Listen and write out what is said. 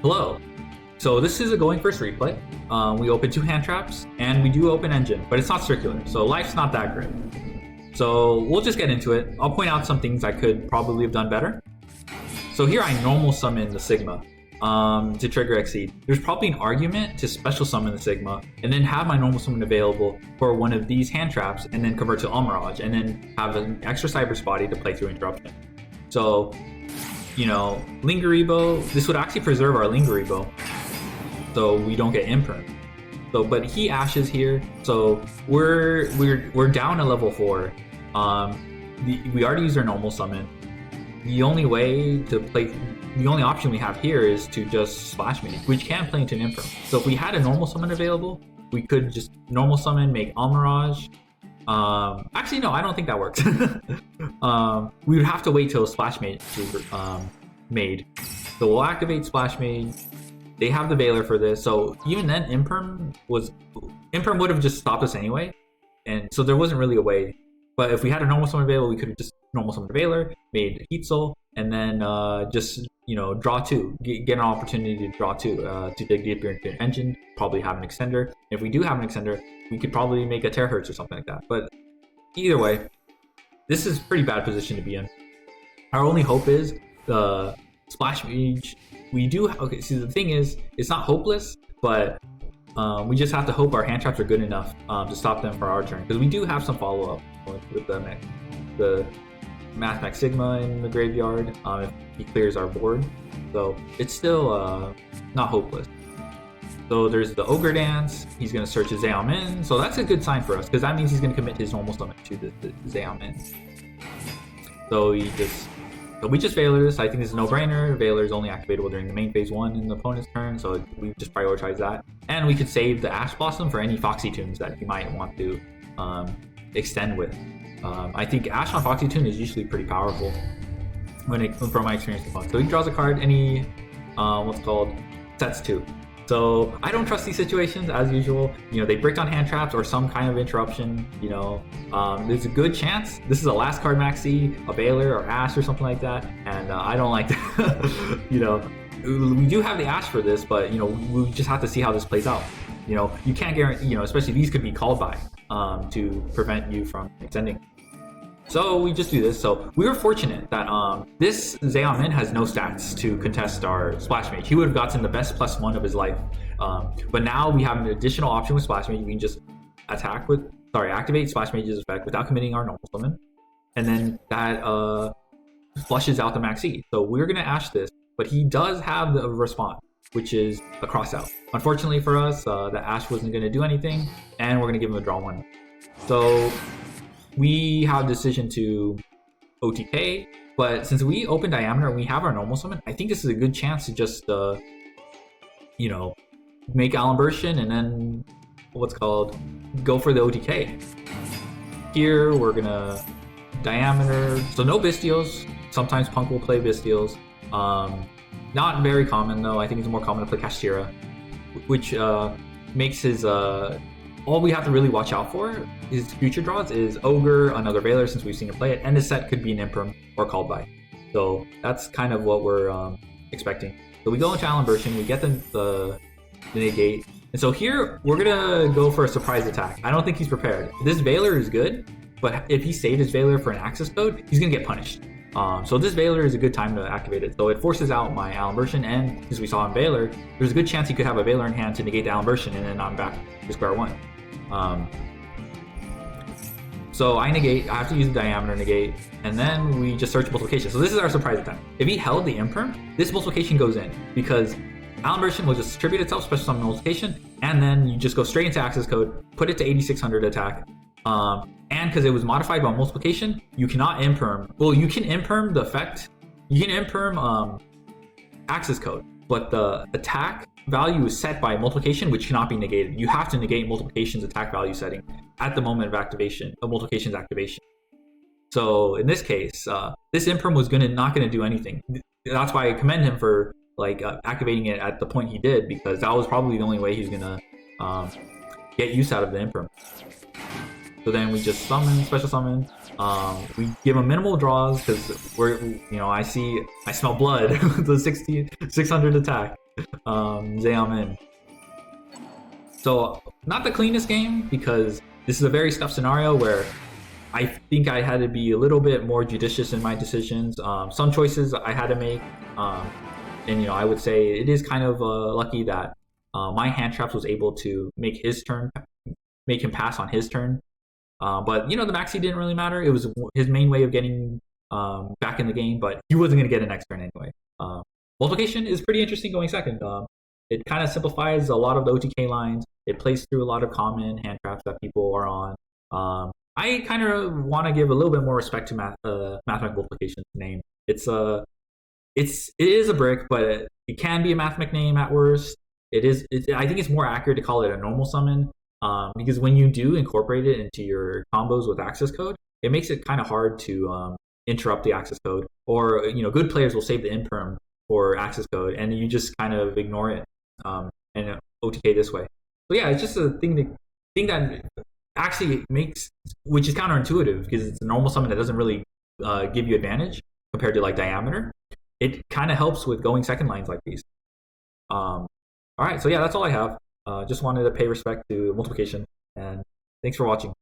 Hello. So this is a going first replay. We open 2 hand traps, and we do open engine, but it's not circular, so life's not that great. So we'll just get into it. I'll point out some things I could probably have done better. So here I normal summon the Sigma to trigger Exceed. There's probably an argument to special summon the Sigma, and then have my normal summon available for one of these hand traps, and then convert to Almirage, and then have an extra Cyber's Body to play through Interruption. So, you know, Lingeribo, this would actually preserve our Lingeribo, so we don't get imperm. So, but he ashes here, so we're down to level 4. We already used our normal summon. The only way to play, the only option we have here is to just Splash Mage, which can play into an imperm. So if we had a normal summon available, we could just normal summon, make Almirage. Actually, no, I don't think that works. We would have to wait till Splash Mage is made. So we'll activate Splash Mage. They have the Veiler for this, so even then, Imperm would have just stopped us anyway, and so there wasn't really a way. But if we had a normal summon available, we could have just normal summoned Veiler, made Heat Soul, and then just draw 2, get an opportunity to draw 2 to dig deeper into the engine. Probably have an extender. If we do have an extender, we could probably make a Terahertz or something like that. But either way, this is a pretty bad position to be in. Our only hope is the Splash Mage. We do okay. See, the thing is, it's not hopeless, but we just have to hope our hand traps are good enough to stop them for our turn, because we do have some follow up with the Mathmech Sigma in the graveyard if he clears our board. So it's still not hopeless. So there's the Ogre Dance. He's going to search his Zeomin, so that's a good sign for us, because that means he's going to commit his normal summon to the Zeomin. So we just Veiler this. I think this is a no-brainer. Veiler is only activatable during the main phase 1 in the opponent's turn, so we just prioritize that. And we could save the Ash Blossom for any Foxy Tunes that you might want to extend with. I think Ash on Foxy Tune is usually pretty powerful from my experience with fun. So he draws a card and he sets 2. So I don't trust these situations as usual. They bricked on hand traps or some kind of interruption. There's a good chance this is a last card maxi, a Veiler or Ash or something like that, and I don't like that. We do have the Ash for this, but we just have to see how this plays out. You can't guarantee. Especially these could be called by to prevent you from extending. So we just do this. So we were fortunate that this Zeomin has no stats to contest our Splash Mage. He would have gotten the best +1 of his life. But now we have an additional option with Splash Mage. We can just activate Splash Mage's effect without committing our normal summon. And then that flushes out the Maxi. So we're going to Ash this, but he does have the response, which is a Crossout. Unfortunately for us, the Ash wasn't going to do anything, and we're going to give him a draw 1. So we have a decision to OTK, but since we open Diameter and we have our normal summon, I think this is a good chance to just, make Alan Burschen and then, go for the OTK. Here, we're gonna Diameter, so no Bystials. Sometimes Punk will play Bystials. Not very common though. I think it's more common to play Kashtira, which makes his all we have to really watch out for his future draws is Ogre, another Veiler, since we've seen him play it, and his set could be an Imperm or Called By. So that's kind of what we're expecting. So we go into Alan Burschen, we get the negate, and so here we're gonna go for a surprise attack. I don't think he's prepared. This Veiler is good, but if he saved his Veiler for an access code, he's gonna get punished. So this Veiler is a good time to activate it. So it forces out my Alan Burschen, and as we saw in Veiler, there's a good chance he could have a Veiler in hand to negate the Alan Burschen, and then I'm back to square 1. So I negate, I have to use the Diameter negate, and then we just search multiplication. So this is our surprise attack. If he held the Imperm, this multiplication goes in, because Alan Burschen will just tribute itself, special summon multiplication, and then you just go straight into access code, put it to 8600 attack, and because it was modified by multiplication, you cannot Imperm. Well, you can Imperm the effect, you can Imperm access code, but the attack value is set by multiplication, which cannot be negated. You have to negate multiplication's attack value setting at the moment of activation, of multiplication's activation. So in this case, this Imperm was not gonna do anything. That's why I commend him for activating it at the point he did, because that was probably the only way he's gonna get use out of the Imperm. So then we just summon, special summon, We give him minimal draws because I smell blood with the 600 attack. Zayamin. So not the cleanest game because this is a very tough scenario where I think I had to be a little bit more judicious in my decisions. Some choices I had to make, and I would say it is kind of lucky that my hand traps was able to make him pass on his turn. But the maxi didn't really matter. It was his main way of getting back in the game, but he wasn't going to get an next turn anyway. Multiplication is pretty interesting going second. It kind of simplifies a lot of the OTK lines. It plays through a lot of common hand traps that people are on. I kind of want to give a little bit more respect to Mathmech Multiplication's name. It is a brick, but it can be a Mathmech name at worst. I think it's more accurate to call it a normal summon because when you do incorporate it into your combos with access code, it makes it kind of hard to interrupt the access code. Or good players will save the imperm for access code, and you just kind of ignore it and OTK this way. So yeah, it's just a thing that actually makes, which is counterintuitive because it's a normal summon that doesn't really give you advantage compared to like diameter. It kind of helps with going second lines like these. All right, so yeah, that's all I have. Just wanted to pay respect to multiplication, and thanks for watching.